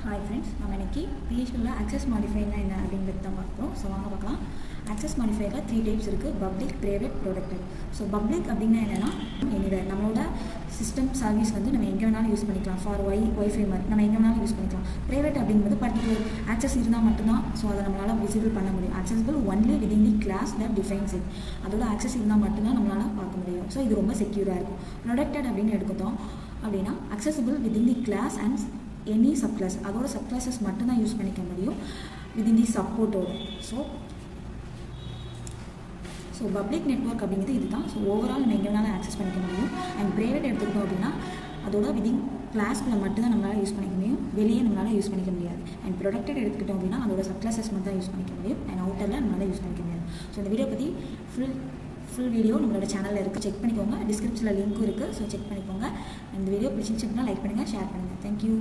Hi friends, நம்ம இன்னைக்கு PHP ல access modifier என்ன அப்படிங்கறது தான் பார்ப்போம். சோ வாங்க பார்க்கலாம். access modifier ல 3 டைப்ஸ் இருக்கு. public, private, protected. So public அப்படினா என்னன்னா anywhere நம்மளோட சிஸ்டம் சர்வீஸ் வந்து நம்ம எங்க வேணாலும் யூஸ் பண்ணிக்கலாம். for Wi-Fi மாதிரி நம்ம எங்க வேணாலும் யூஸ் பண்ணிக்கலாம். private அப்படிங்கிறது particular access இருந்தா மட்டும் தான் சோ அத நம்மளால visible பண்ண முடியும். accessible only within the class that defines it. அதோட access இருந்தா மட்டும் தான் நம்மளால பார்க்க முடியும். சோ இது ரொம்ப செக்யூரா இருக்கும். protected அப்படினு எடுத்துட்டோம் அப்படினா accessible within the class and any subclass அதோட subclasses மட்டும் தான் யூஸ் பண்ணிக்க முடியும் within the support ஓட so public network அப்படிங்கிறது இதுதான் so overall நம்ம எங்க வேணாலும் access பண்ணிக்க முடியும் and private எடுத்துக்கிட்டோம் அப்படினா அதோட within class குள்ள மட்டும் தான் நம்மளால யூஸ் பண்ணிக்க முடியும் வெளியே நம்மளால யூஸ் பண்ணிக்க முடியாது and protected எடுத்துக்கிட்டோம் அப்படினா அதோட subclasses மட்டும் தான் யூஸ் பண்ணிக்க முடியும் and outerல நம்மளால யூஸ் பண்ணிக்க முடியாது so இந்த வீடியோ பத்தி full வீடியோ நம்மளோட சேனல்ல இருக்கு செக் பண்ணிக்கோங்க டிஸ்கிரிப்ஷன்ல லிங்க் இருக்கு so செக் பண்ணிக்கோங்க இந்த வீடியோ பிடிச்சிருந்தா லைக் பண்ணுங்க ஷேர் பண்ணுங்க thank you